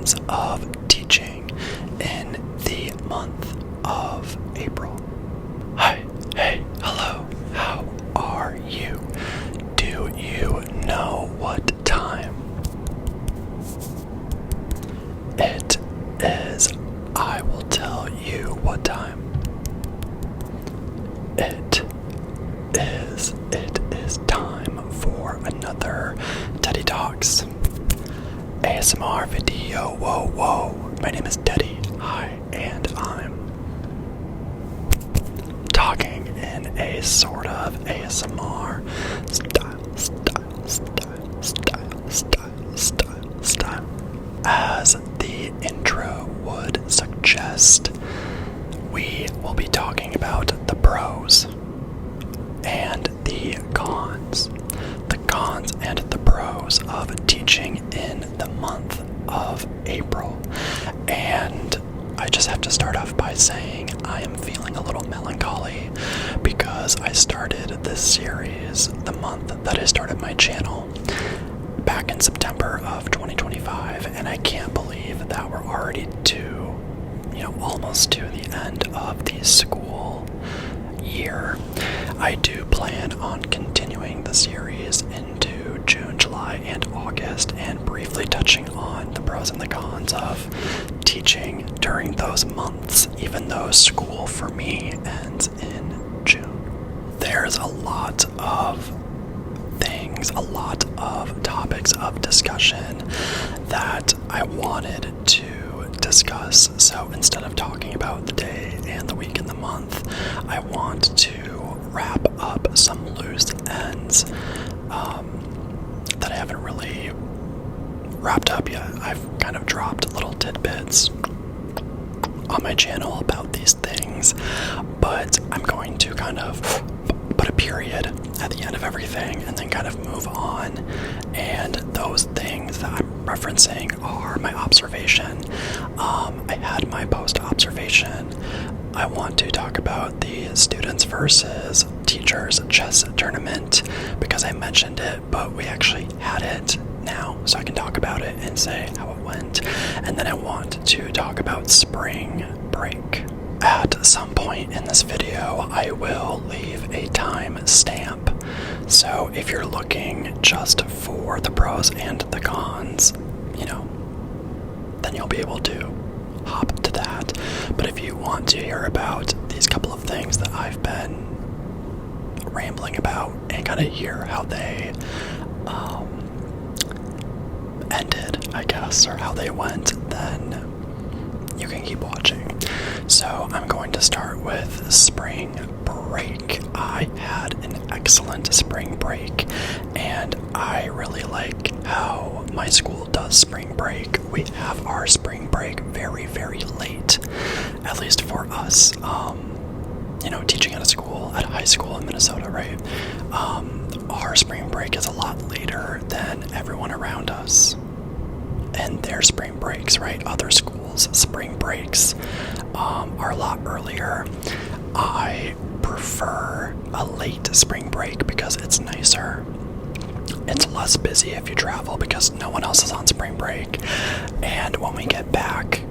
cons of teaching in the month of April. Hi, hey, hello, how are you? Do you know what time it is? I will tell you what time it is time for another Teddy Talks ASMR video. Whoa. My name is Teddy. Hi, and I'm talking in a sort of ASMR style. As the intro would suggest, we will be talking about the pros and the cons. The cons and the pros of teaching in the month of April. And I just have to start off by saying I am feeling a little melancholy because I started this series the month that I started my channel back in September of 2025, and I can't believe that we're already almost to the end of the school year. I do plan on continuing the series into June, July, and August, and briefly touching on the pros and the cons of teaching during those months, even though school for me ends in June. There's a lot of things, a lot of topics of discussion that I wanted to discuss. So instead of talking about the day and the week and the month, I want to wrap up some loose ends that I haven't really wrapped up yet. I've kind of dropped little tidbits on my channel about these things, but I'm going to kind of put a period at the end of everything and then kind of move on. And those things that I'm referencing are my observation. I had my post observation. I want to talk about the students versus teachers chess tournament because I mentioned it, but we actually had it now, so I can talk about it and say how it went. And then I want to talk about spring break. At some point in this video, I will leave a time stamp. So if you're looking just for the pros and the cons, then you'll be able to hop to that. But if you want to hear about these couple of things that I've been rambling about and kind of hear how they ended, I guess, or how they went, then you can keep watching. So I'm going to start with spring break. I had an excellent spring break, and I really like how my school does spring break. We have our spring break very, very late, at least for us. Teaching at a high school in Minnesota, right? Our spring break is a lot later than everyone around us and their spring breaks, right? Other schools' spring breaks are a lot earlier. I prefer a late spring break because it's nicer. It's less busy if you travel because no one else is on spring break. And when we get back,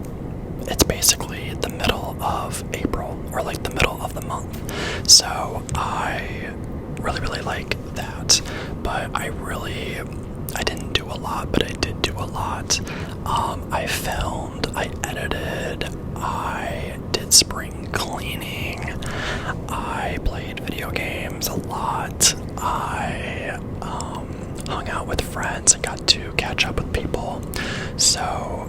it's basically the middle of April, or like the middle of the month. So I really, really like that. But I didn't do a lot, but I did do a lot. I filmed, I edited, I did spring cleaning, I played video games a lot, I hung out with friends and got to catch up with people. So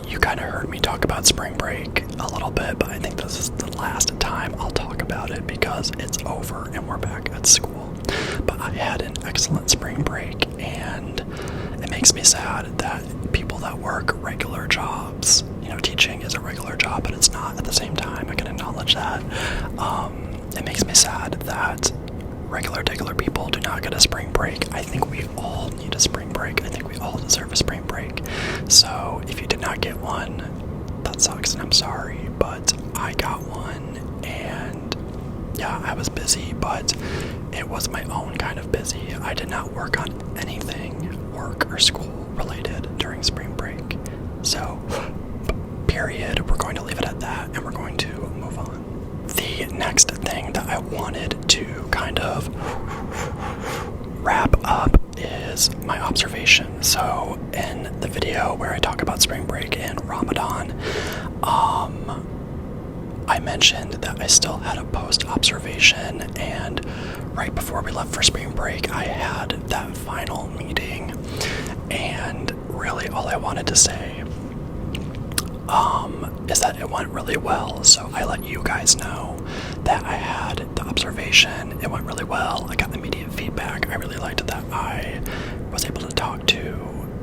you kind of heard me talk about spring break a little bit, but I think this is the last time I'll talk about it because it's over and we're back at school. But I had an excellent spring break, and it makes me sad that people that work regular jobs, teaching is a regular job, but it's not at the same time. I can acknowledge that. It makes me sad that regular people do not get a spring break. I think we all need a spring break. I think we all deserve a spring break. So if you did not get one, that sucks and I'm sorry, but I got one, and yeah, I was busy, but it was my own kind of busy. I did not work on anything work or school related during spring break. So, period. We're going to leave it at that, and we're going to move on. The next thing that I wanted to kind of wrap up is my observation. So in the video where I talk about spring break and Ramadan, I mentioned that I still had a post-observation, and right before we left for spring break, I had that final meeting, and really all I wanted to say is that it went really well. So I let you guys know that I had the observation. It went really well. I got immediate feedback. I really liked that I was able to talk to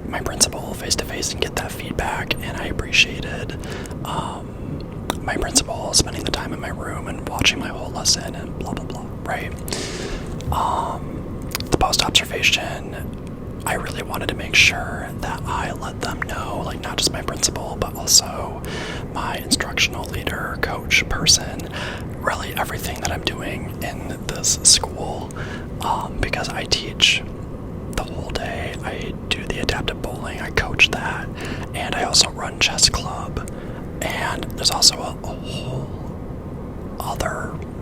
my principal face to face and get that feedback, and I appreciated my principal spending the time in my room and watching my whole lesson and blah blah blah, right? The post-observation, I really wanted to make sure that I let them know, like not just my principal, but also my instructional leader, coach, person, really everything that I'm doing in this school, because I teach the whole day. I do the adaptive bowling, I coach that, and I also run chess club, and there's also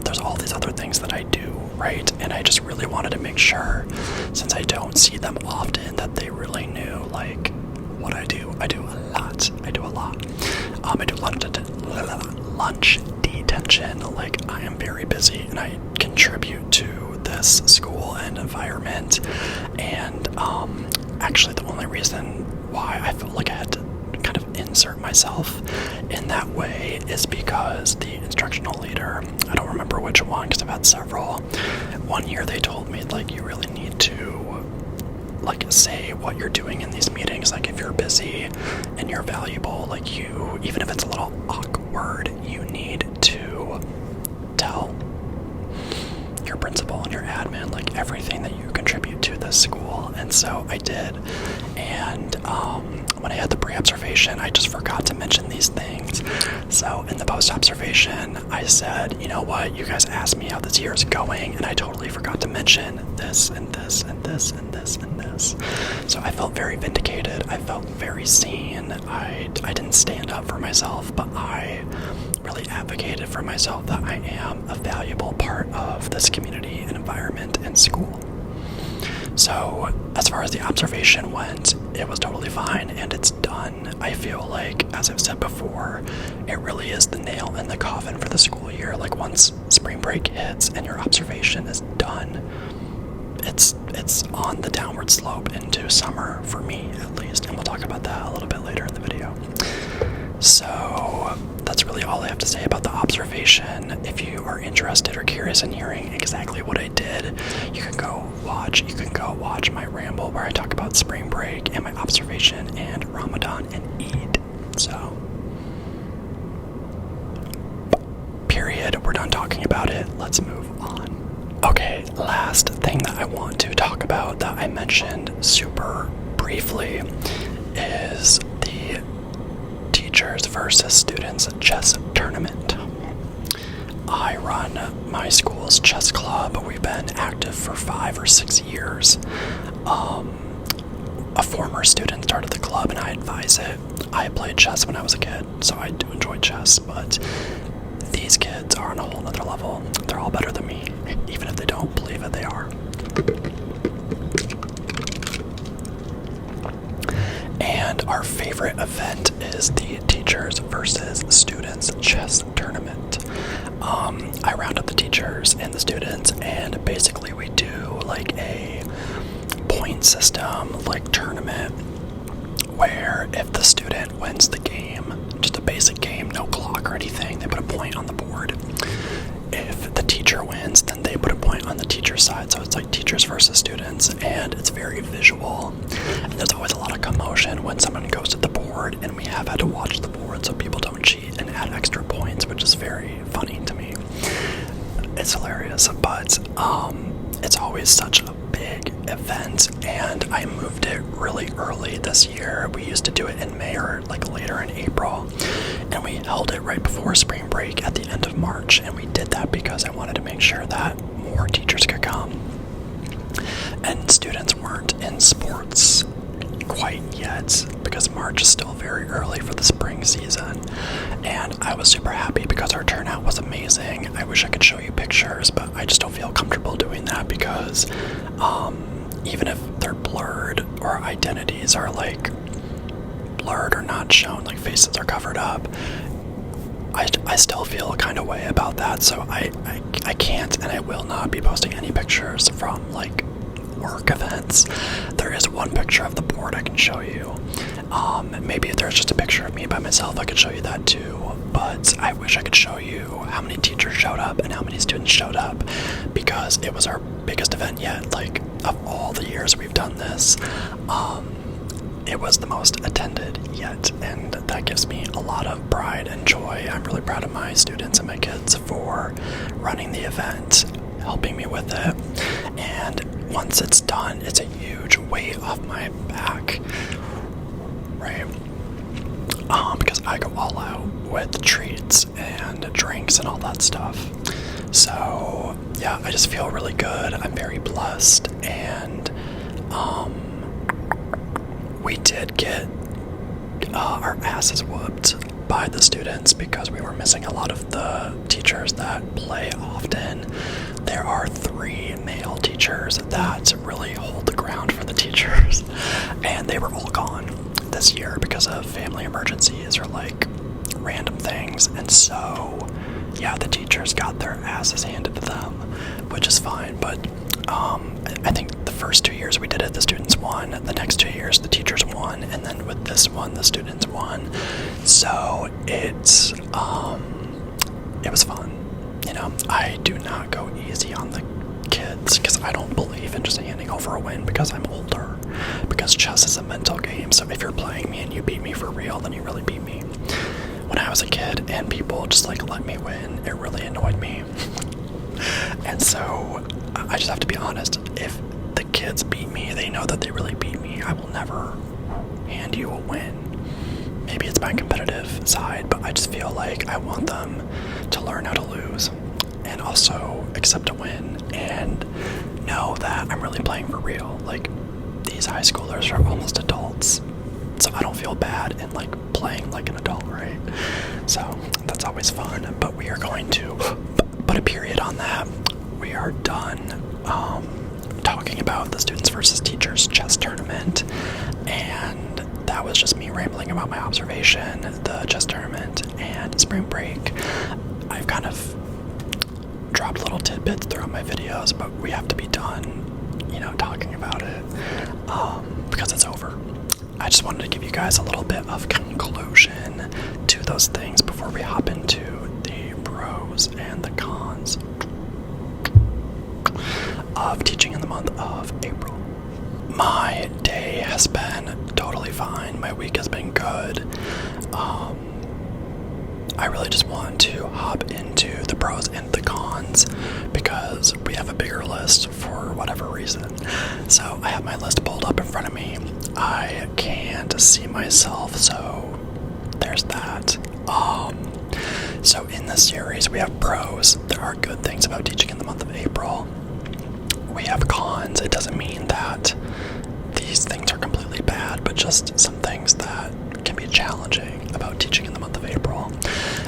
there's all these other things that I do, right? And I just really wanted to make sure, since I don't see them often, that they really knew like what I do. I do a lot. I do lunch detention. Like, I am very busy and I contribute to this school and environment. And actually the only reason why I felt like I had to kind of insert myself in that way is because the instructional leader, I don't remember which one because I've had several, one year they told me, like, you really need to like say what you're doing in these meetings. Like, if you're busy and you're valuable, like, you, even if it's a little awkward, you need to tell your principal and your admin like everything that you contribute to this school. And so I did. And when I had the pre-observation, I just forgot to mention these things. So in the post-observation, I said, you know what, you guys asked me how this year is going, and I totally forgot to mention this and this and this and this and this. So I felt very vindicated. I felt very seen. I didn't stand up for myself, but I really advocated for myself that I am a valuable part of this community and environment and school. So as far as the observation went, it was totally fine and it's done. I feel like, as I've said before, it really is the nail in the coffin for the school year. Like, once spring break hits and your observation is done, it's on the downward slope into summer, for me at least, and we'll talk about that a little bit later in the video. So that's really all I have to say about the observation. If you are interested or curious in hearing exactly what I did, you can go watch my ramble where I talk about spring break and my observation and Ramadan and Eid. So, period. We're done talking about it. Let's move on. Okay, last thing that I want to talk about that I mentioned super briefly is the teachers versus students chess tournament. I run my school's chess club. We've been active for 5 or 6 years. A former student started the club and I advise it. I played chess when I was a kid, so I do enjoy chess, but these kids are on a whole nother level. They're all better than me, even if they don't believe it, they are. And our favorite event is the teachers versus students chess tournament. I round up the teachers and the students, and basically we do like a point system, like tournament, where if the student wins the game, just a basic game, no clock or anything, they put a point on the board. If the teacher wins, then they put a point on the teacher's side. So it's like teachers versus students, and it's very visual. And there's always a lot of commotion when someone goes to the board, and we have had to watch the board so people don't cheat and add extra points, which is very funny to me. It's hilarious, but it's always such a big event, and I moved it really early this year. We used to do it in May or like later in April, and we held it right before spring break at the end of March, and we did that because I wanted to make sure that more teachers could come and students weren't in sports quite yet because March is still very early for the spring season. And I was super happy because our turnout was amazing. I wish I could show you pictures, but I just don't feel comfortable doing that because even if they're blurred or identities are like blurred or not shown, like faces are covered up, I still feel kind of way about that. So I can't and I will not be posting any pictures from like work events. There is one picture of the board I can show you. Maybe if there's just a picture of me by myself, I could show you that too. But I wish I could show you how many teachers showed up and how many students showed up because it was our biggest event yet. Like, of all the years we've done this, it was the most attended yet, and that gives me a lot of pride and joy. I'm really proud of my students and my kids for running the event, helping me with it, and once it's done, it's a huge weight off my back, right? Because I go all out with treats and drinks and all that stuff. So yeah, I just feel really good. I'm very blessed, and we did get our asses whooped by the students because we were missing a lot of the teachers that play often. There are 3 male teachers that really hold the ground for the teachers, and they were all gone this year because of family emergencies or like random things. And so yeah, the teachers got their asses handed to them, which is fine. But I think the first 2 years we did it, the students won. The next 2 years, the teachers won. And then with this one, the students won. So it was fun. You know, I do not go easy on the kids because I don't believe in just handing over a win because I'm older. Because chess is a mental game. So if you're playing me and you beat me for real, then you really beat me. When I was a kid and people just like let me win, it really annoyed me. And so I just have to be honest. If the kids beat me, they know that they really beat me. I will never hand you a win. Maybe it's my competitive side, but I just feel like I want them to learn how to lose and also accept a win and know that I'm really playing for real. Like, these high schoolers are almost adults, so I don't feel bad in like playing like an adult, right? So that's always fun. But we are going to put a period on that. We are done talking about the students versus teachers chess tournament, and that was just me rambling about my observation, the chess tournament, and spring break. I've kind of dropped little tidbits throughout my videos, but we have to be done, you know, talking about it because it's over. I just wanted to give you guys a little bit of conclusion to those things before we hop into the pros and the cons of teaching in the month of April. My day has been totally fine. My week has been good. I really just want to hop into the pros and the cons because we have a bigger list for whatever reason. So I have my list pulled up in front of me. I can't see myself, so there's that. So in this series we have pros. There are good things about teaching in the month of April. We have cons. It doesn't mean that these things are completely bad, but just some things that can be challenging about teaching in the month of April.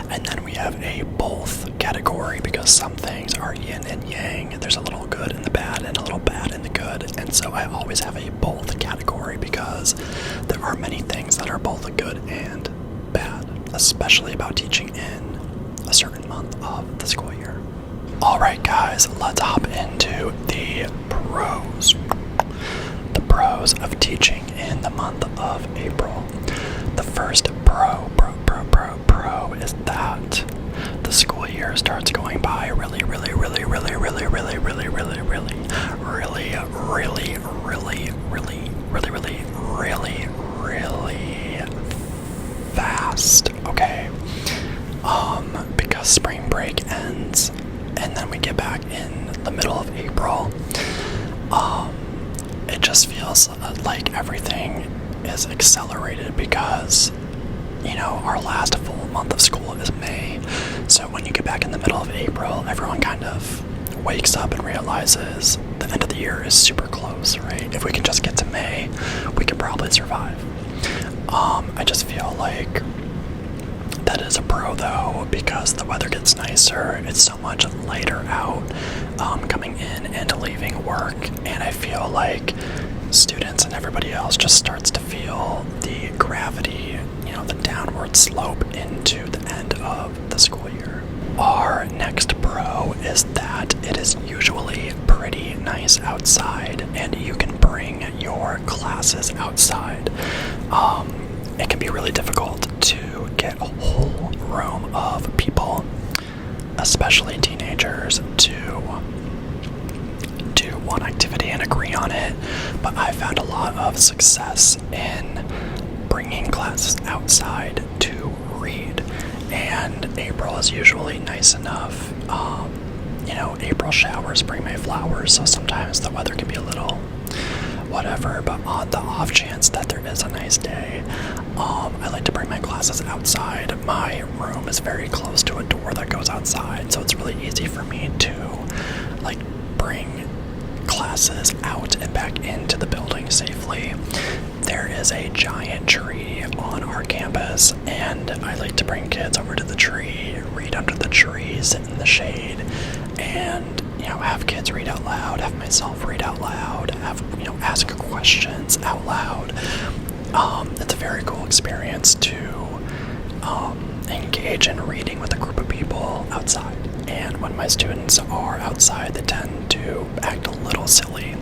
And then we have a both category because some things are yin and yang. There's a little good in the bad and a little bad in the good. And so I always have a both category because there are many things that are both good and bad, especially about teaching in a certain month of the school year. Alright guys, let's hop into the pros. The pros of teaching in the month of April. The first pro is that the school year starts going by really fast, okay? Because spring break ends and then we get back in the middle of April. It just feels like everything is accelerated because, you know, our last full month of school is May. So when you get back in the middle of April, everyone kind of wakes up and realizes the end of the year is super close. close, right? If we can just get to May, we could probably survive. I just feel like that is a pro though, because the weather gets nicer. It's so much lighter out, coming in and leaving work, and I feel like students and everybody else just starts to feel the gravity, the downward slope into the end of the school year. Our next pro is that it is usually pretty nice outside, and you can bring your classes outside. It can be really difficult to get a whole room of people, especially teenagers, to do one activity and agree on it, but I found a lot of success in bringing classes outside to read, and April is usually nice enough. April showers bring May flowers, so sometimes the weather can be a little whatever, but on the off chance that there is a nice day, I like to bring my classes outside. My room is very close to a door that goes outside, so it's really easy for me to bring classes out and back into the building safely. There is a giant tree on our campus, and I like to bring kids over to the tree, read under the tree, sit in the shade, and have kids read out loud, have myself read out loud, ask questions out loud. It's a very cool experience to engage in reading with a group of people outside. And when my students are outside, they tend to act a little silly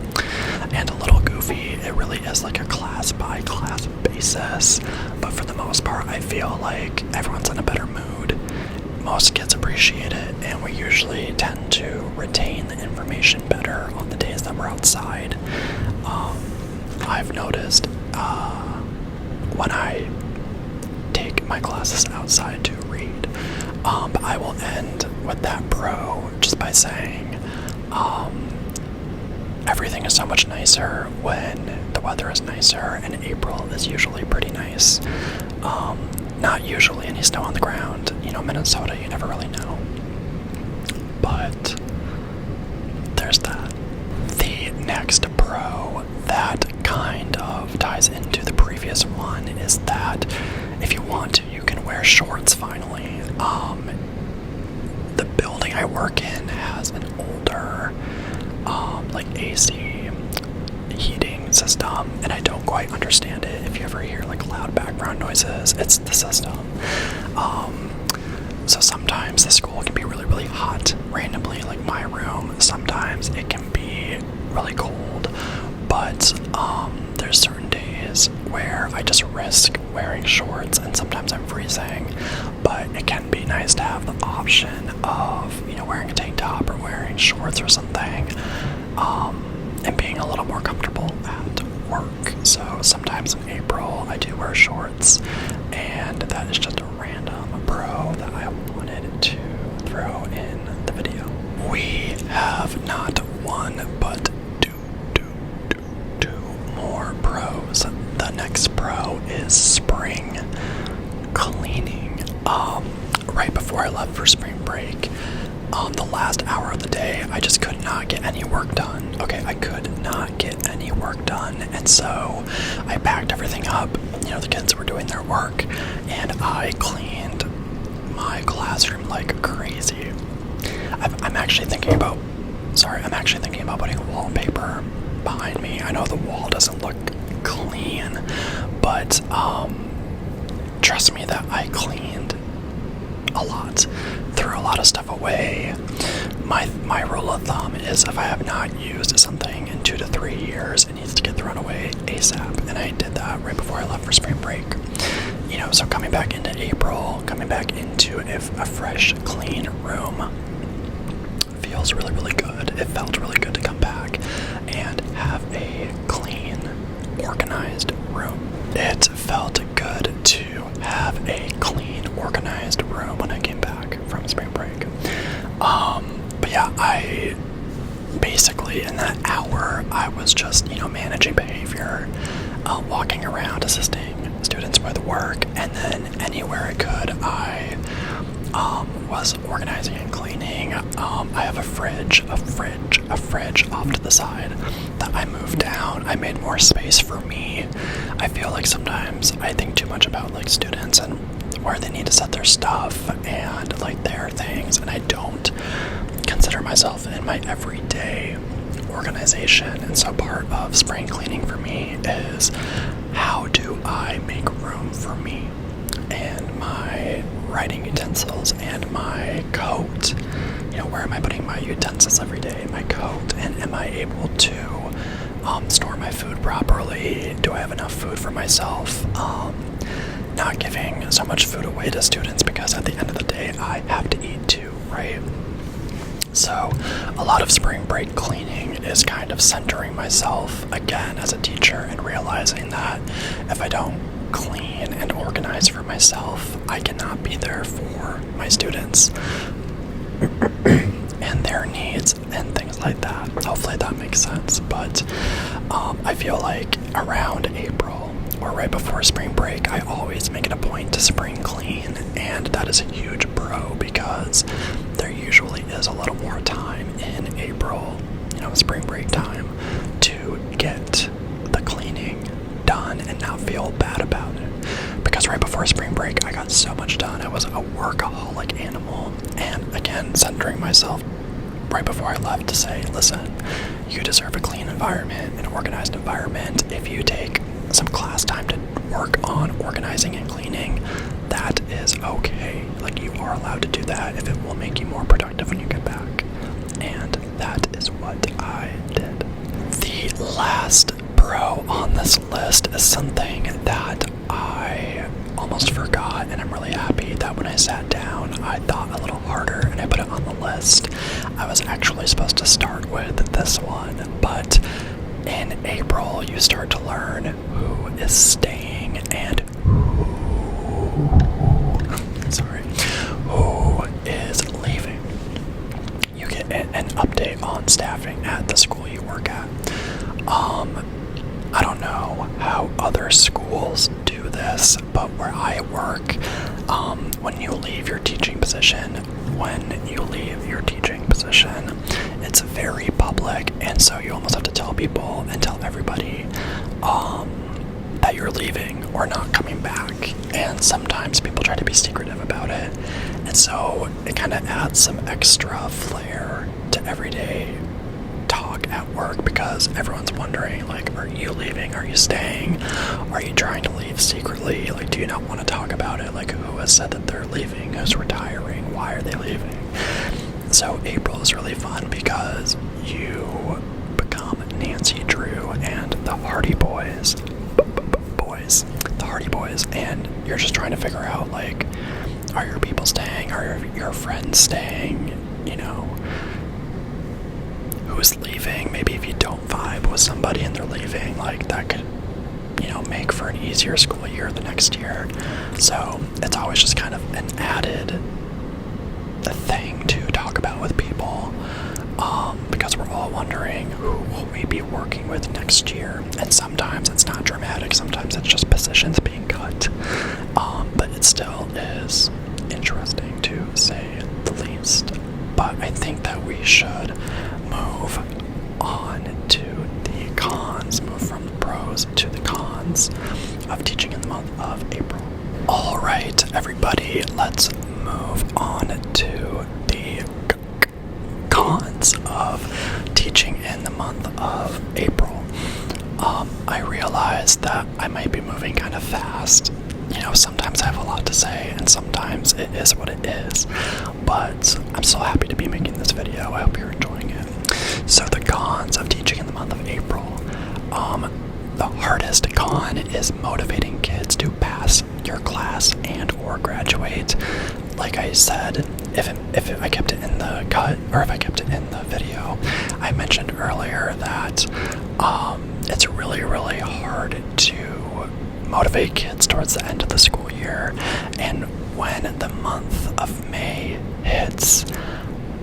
and a little goofy. It really is like a class by class basis, but for the most part, I feel like everyone's in a better mood. Most kids appreciate it, and we usually tend to retain the information better on the days that we're outside. I've noticed when I take my classes outside to read, but I will end with that pro just by saying everything is so much nicer when the weather is nicer, and April is usually pretty nice. Not usually any snow on the ground. Minnesota, you never really know. But there's that. The next pro that kind of ties into the previous one is that if you want to, you can wear shorts finally. The building I work in has an older AC heating system, and I don't quite understand it. If you ever hear loud background noises, it's the system. So sometimes the school can be really, really hot randomly, like my room. Sometimes it can be really cold, but there's certain days where I just risk wearing shorts, and sometimes I'm freezing, but it can be nice to have the option of wearing a tank top or wearing shorts or something, and being a little more comfortable at work. So sometimes in April I do wear shorts, and that is just a random pro that I wanted to throw in the video. We have not one but two more pros. The next pro is spring cleaning. Right before I left for spring break, the last hour of the day, I just could not get any work done. Okay, I could not get any work done, and so I packed everything up. The kids were doing their work, and I cleaned my classroom like crazy. I'm actually thinking about putting wallpaper behind me. I know the wall doesn't look clean, but trust me that I cleaned a lot, threw a lot of stuff away. My rule of thumb is if I have not used something in 2 to 3 years, it needs to get thrown away ASAP, and I did that right before I left for spring break. So coming back into April, coming back into a fresh, clean room feels really, really good. It felt really good to come back and have a clean, organized room. It felt good to have a clean, organized room when I came back from spring break. But yeah, I basically in that hour I was just managing behavior, walking around, assisting students with work, and then anywhere I could I was organizing and cleaning, I have a fridge off to the side that I moved down. I made more space for me. I feel like sometimes I think too much about like students and where they need to set their stuff and like their things, and I don't consider myself in my everyday organization. And so part of spring cleaning for me is, how do I make room for me and my writing utensils and my coat? You know, where am I putting my utensils every day, my coat, and am I able to store my food properly? Do I have enough food for myself? Not giving so much food away to students, because at the end of the day I have to eat too, right? So a lot of spring break cleaning is kind of centering myself again as a teacher and realizing that if I don't clean and organize for myself, I cannot be there for my students and their needs and things like that. Hopefully that makes sense. But I feel like around April or right before spring break, I always make it a point to spring clean, and that is a huge pro because there usually is a little more time in April, you know, spring break time, to get the cleaning done and not feel bad about it. Because right before spring break, I got so much done. I was a workaholic animal, and again, centering myself right before I left to say, listen, you deserve a clean environment, an organized environment. If you take some class time to work on organizing and cleaning, that is okay. Like, you are allowed to do that if it will make you more productive when you get back. And that is what I did. The last pro on this list is something that I almost forgot, and I'm really happy that when I sat down, I thought a little harder and I put it on the list. I was actually supposed to start with this one, but in April, you start to learn who is staying and who is leaving. You get an update on staffing at the school you work at. I don't know how other schools do this, but where I work, when you leave your teaching position, it's very public, and so you almost have to tell people and tell everybody that you're leaving or not coming back. And sometimes people try to be secretive about it, and so it kind of adds some extra flair to everyday talk at work, because everyone's wondering, like, are you leaving? Are you staying? Are you trying to leave secretly? Like, do you not want to talk about it? Like, who has said that they're leaving? Who's retiring? Why are they leaving? So April is really fun because you become Nancy Drew and the Hardy Boys, and you're just trying to figure out, like, are your people staying? Are your friends staying? You know, who's leaving? Maybe if you don't vibe with somebody and they're leaving, like, that could, you know, make for an easier school year the next year. So it's always just kind of an added thing to talk about with people, because we're all wondering who will we be working with next year. And sometimes it's not dramatic, sometimes it's just positions being cut, but it still is interesting to say the least. But I think that we should move on to the cons, move from the pros to the cons of teaching in the month of April. All right, everybody, let's move on to the cons of teaching in the month of April. I realize that I might be moving kind of fast. You know, sometimes I have a lot to say, and sometimes it is what it is. But I'm so happy to be making this video. I hope you're enjoying it. So the cons of teaching in the month of April. The hardest con is motivating kids to pass your class and or graduate. Like I said, if I kept it in the cut, or if I kept it in the video, I mentioned earlier that it's really, really hard to motivate kids towards the end of the school year. And when the month of May hits,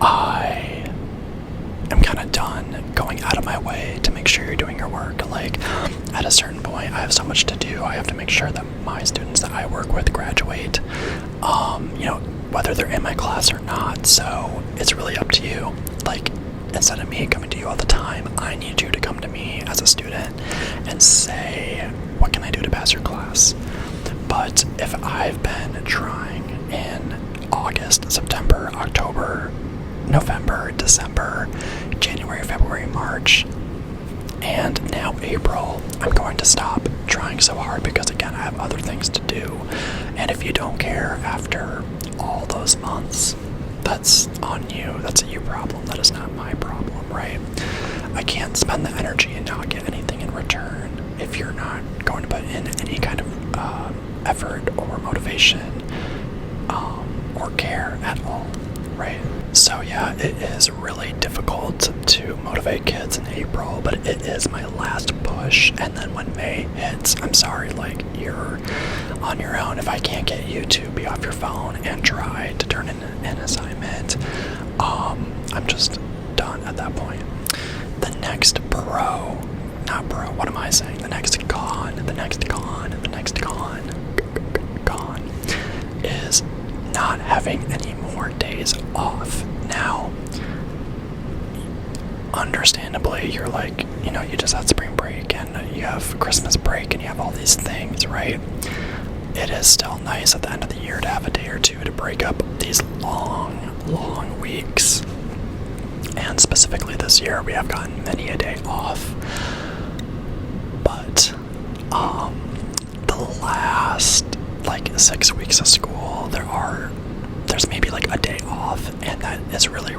I am kind of done going out of my way to make sure you're doing your work. Like, at a certain point, I have so much to do. I have to make sure that my students that I work with graduate. You know, whether they're in my class or not. So it's really up to you. Like, instead of me coming to you all the time, I need you to come to me as a student and say, what can I do to pass your class? But if I've been trying in August, September, October, November, December, January, February, March, and now April, I'm going to stop trying so hard because, again, I have other things to do. And if you don't care after all those months, that's on you. That's a you problem. That is not my problem, right? I can't spend the energy and not get anything in return if you're not going to put in any kind of effort or motivation or care at all, right? So yeah, it is really difficult to motivate kids in April, but it is my last push. And then when May hits, I'm sorry, like, you're on your own. If I can't get you to be off your phone and try to turn in an assignment, I'm just done at that point. The next what am I saying? The next con is not having any more days off. Now, understandably, you're like, you just had spring break and you have Christmas break and you have all these things, right? It is still nice at the end of the year to have a day or two to break up these long weeks. And specifically this year, we have gotten many a day off. But the last 6 weeks of school, there's maybe a day off, and that is really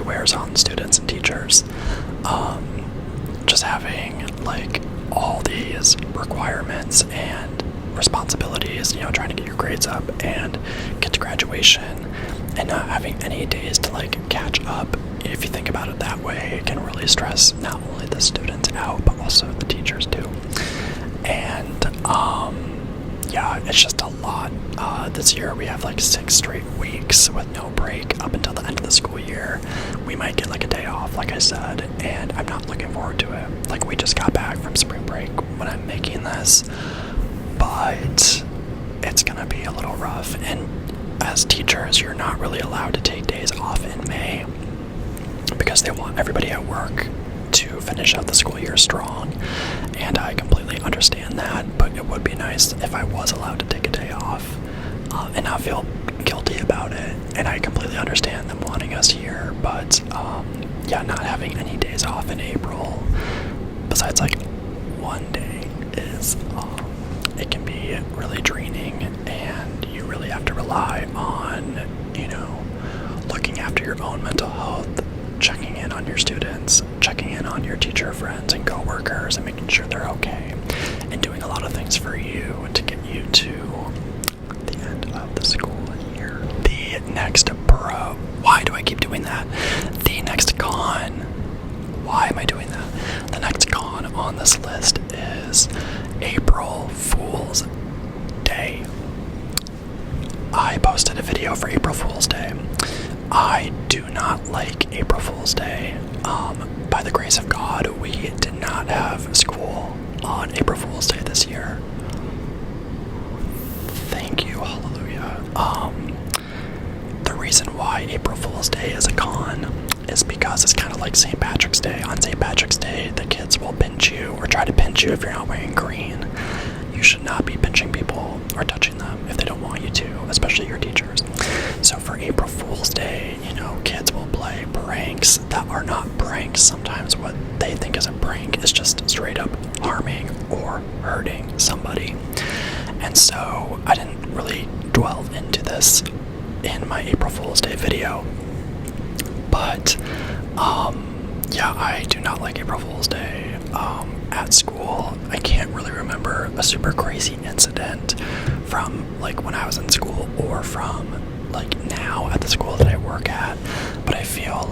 wears on students and teachers. Just having all these requirements and responsibilities, trying to get your grades up and get to graduation, and not having any days to catch up. If you think about it that way, it can really stress not only the students out, but also the teachers too. And yeah, it's just a lot. This year we have 6 straight weeks with no break up until the end of the school year. We might get a day off, like I said, and I'm not looking forward to it. We just got back from spring break when I'm making this, but it's gonna be a little rough. And as teachers, you're not really allowed to take days off in May because they want everybody at work to finish out the school year strong, and I completely understand that, but it would be nice if I was allowed to take a day off and not feel guilty about it. And I completely understand them wanting us here, but yeah, not having any days off in April besides one day is it can be really draining, and you really have to rely on looking after your own mental health, checking in on your students, checking in on your teacher friends and coworkers, and making sure they're okay, and doing a lot of things for you to get you to the end of the school year. The next why do I keep doing that? The next con, why am I doing that? The next con on this list is April Fool's Day. I posted a video for April Fool's Day. I do not like April Fool's Day. By the grace of God, we did not have school on April Fool's Day this year. Thank you, hallelujah. The reason why April Fool's Day is a con is because it's kind of like St. Patrick's Day. On St. Patrick's Day, the kids will pinch you or try to pinch you if you're not wearing green. You should not be pinching people or touching them if they don't want you to, especially your teachers. So for April Fool's Day, kids will play pranks that are not pranks. Sometimes what they think is a prank is just straight up harming or hurting somebody. And so I didn't really dwell into this in my April Fool's Day video. But yeah, I do not like April Fool's Day. At school, I can't really remember a super crazy incident from when I was in school or from now at the school that I work at, but I feel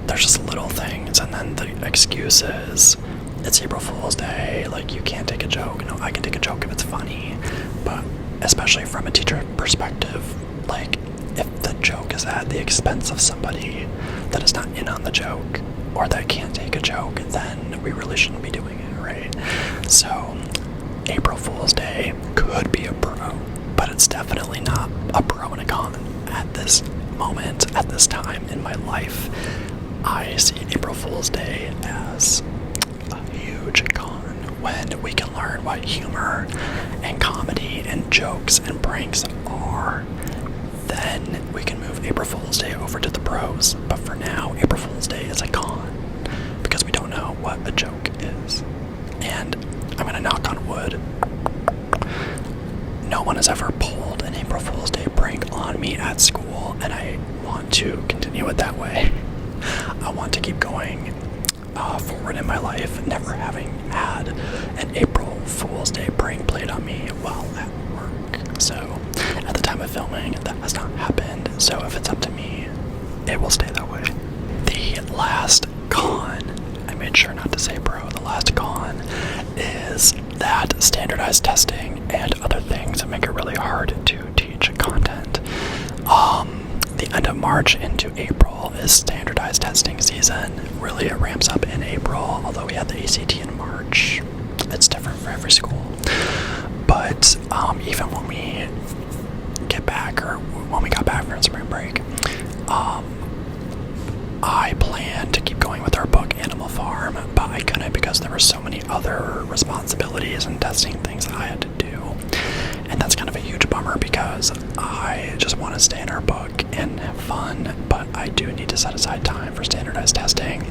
there's just little things, and then the excuses. It's April Fool's Day, you can't take a joke. No, I can take a joke if it's funny, but especially from a teacher perspective, if the joke is at the expense of somebody that is not in on the joke or that can't take a joke, then we really shouldn't be doing it, right? So April Fool's Day could be a pro, but it's definitely not a pro and a con at this moment, at this time in my life. I see April Fool's Day as a huge con when we can learn what humor and comedy and jokes and pranks are. Then we can move April Fool's Day over to the pros. But for now, April Fool's Day is a con because we don't know what a joke is. And I'm gonna knock on wood. No one has ever pulled an April Fool's Day prank on me at school, and I want to continue it that way. I want to keep going forward in my life, never having had an April Fool's Day prank played on me while at work. So, at the time of filming, that has not happened. So, if it's up to me, it will stay that way. The last con, I made sure not to say pro, the last con is that standardized testing and other things make it really hard to teach content. The end of March into April is standardized testing season. Really, it ramps up in April, although we had the ACT in March. It's different for every school. But even when we get back, or when we got back from spring break, I planned to keep going with our book Animal Farm, but I couldn't because there were so many other responsibilities and testing things I had to do. And that's kind of a huge bummer because I just want to stay in our book and have fun, but I do need to set aside time for standardized testing.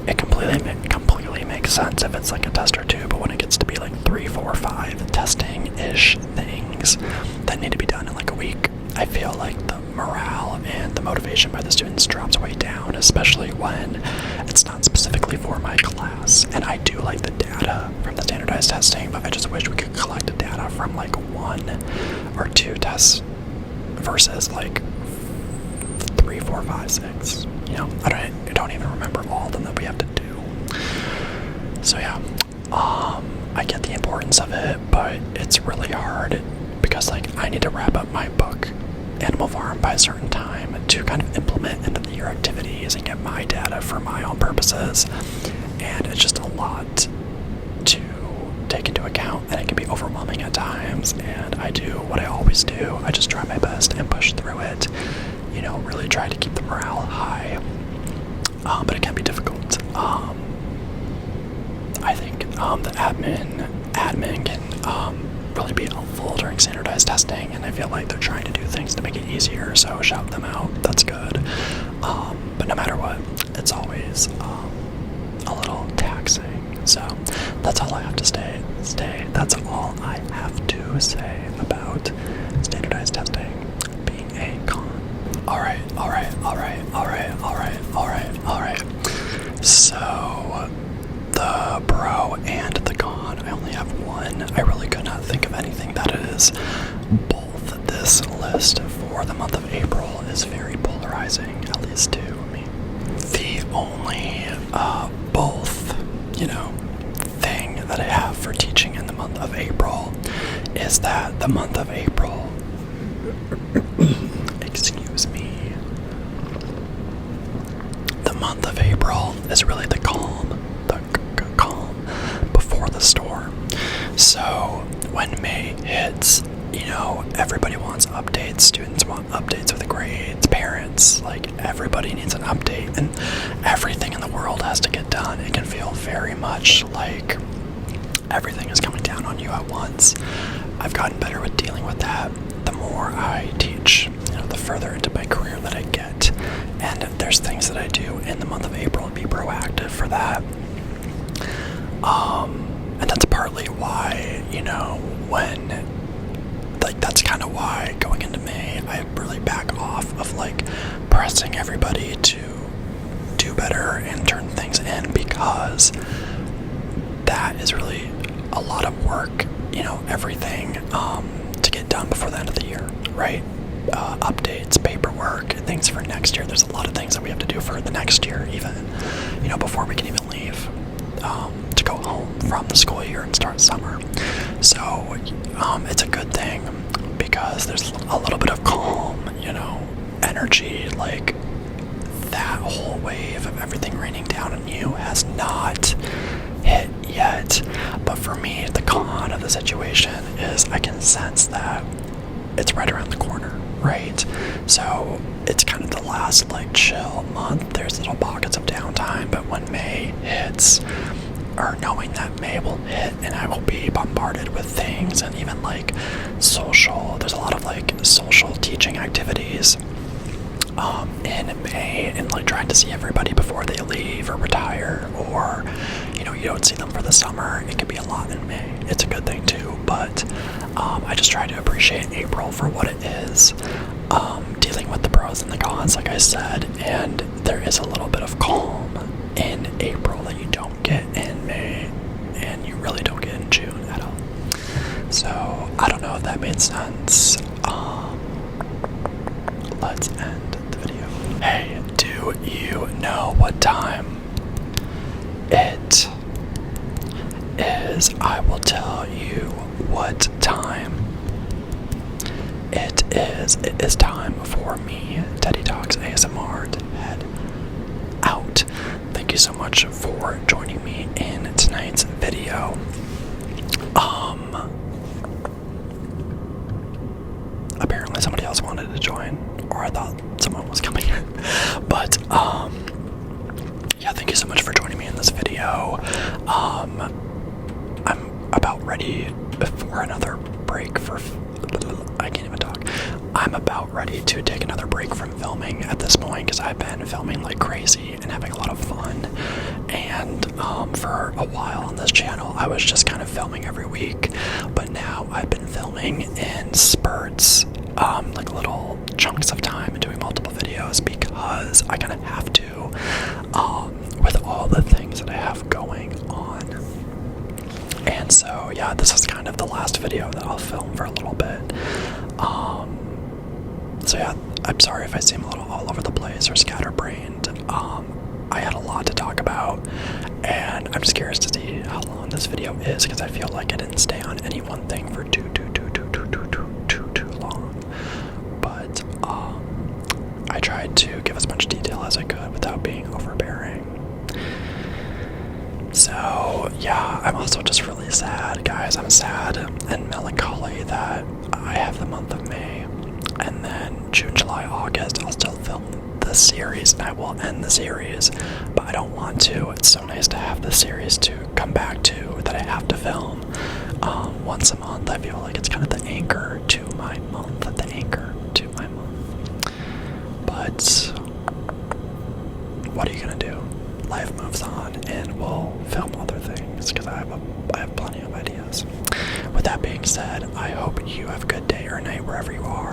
It completely makes sense if it's like a test or two, but when it gets to be like 3, 4, 5 testing-ish things that need to be done in like a week, I feel like the morale and the motivation by the students drops way down, especially when it's not specifically for my class. And I do like the data from the standardized testing, but I just wish we could collect the data from like 1 or 2 tests versus like 3, 4, 5, 6. You know, I don't even remember all of them that we have to do. So yeah, I get the importance of it, but it's really hard because like I need to wrap up my book Animal Farm by a certain time to kind of implement end of the year activities and get my data for my own purposes. And it's just a lot to take into account, and it can be overwhelming at times. And I do what I always do. I just try my best and push through it. You know, really try to keep the morale high. But it can be difficult. I think the admin can really be helpful during standardized testing, and I feel like they're trying to do things to make it easier, so shout them out. That's good. But no matter what, it's always a little taxing. So that's all I have to say. That's all I have to say about standardized testing being a con. All right. So the pro and the con, I only have one. I really could not think of anything that is both. This list for the month of April is very polarizing, at least to me. The only both, thing that I have for teaching in the month of April is that the month of April, excuse me, the month of April is really the calm before the storm. So when May hits, everybody wants updates. Students want updates with the grades, parents, like everybody needs an update, and everything in the world has to get done. It can feel very much like everything is coming down on you at once. I've gotten better with dealing with that the more I teach, the further into my career that I get. And there's things that I do in the month of April to be proactive for that. And that's partly why, that's kind of why going into May, I really back off of pressing everybody to do better and turn things in, because that is really a lot of work, everything to get done before the end of the year, right? Updates, paperwork, things for next year. There's a lot of things that we have to do for the next year, even, before we can even leave to go home from the school year and start summer. So it's a good thing because there's a little bit of calm, energy. Like, that whole wave of everything raining down on you has not hit yet. But for me, the con of the situation is I can sense that it's right around the corner, right? So it's kind of the last like chill month. There's little pockets of downtime, but when May hits, or knowing that May will hit and I will be bombarded with things and even like there's a lot of like social teaching activities in May, and like trying to see everybody before they leave or retire, or you don't see them for the summer. It could be a lot in May. It's a good thing too, but I just try to appreciate April for what it is, dealing with the pros and the cons, like I said, and there is a little bit of calm in April that you don't get in May, and you really don't get in June at all. So I don't know if that made sense. Let's end the video. Hey, do you know what time it is? I will tell you what time it is. It is time for me, Teddy Talks ASMR, to head out. Thank you so much for joining me in tonight's video. Apparently somebody else wanted to join, or I thought someone was coming in. But yeah, thank you so much for joining me in this video. I'm about ready for another break I can't even talk. I'm about ready to take another break from filming at this point, because I've been filming like crazy and having a lot of fun. And for a while on this channel, I was just kind of filming every week, but now I've been filming in spurts, like little chunks of time, and doing multiple videos, because I kind of have to, with all the things that I have going on. And so yeah, this is kind of the last video that I'll film for a little bit. So yeah, I'm sorry if I seem a little all over the place or scatterbrained. I had a lot to talk about, and I'm just curious to see how long this video is, because I feel like I didn't stay on any one thing for too long. But I tried to give as much detail as I could without being overbearing. So yeah, I'm also just really sad, guys. I'm sad and melancholy that I have the month of May, and then June, July, August, I'll still film the series, and I will end the series, but I don't want to. It's so nice to have the series to come back to, that I have to film once a month. I feel like it's kind of the anchor to my month, But what are you gonna do? Life moves on, and we'll film other things, because I have plenty of ideas. With that being said, I hope you have a good day or night wherever you are.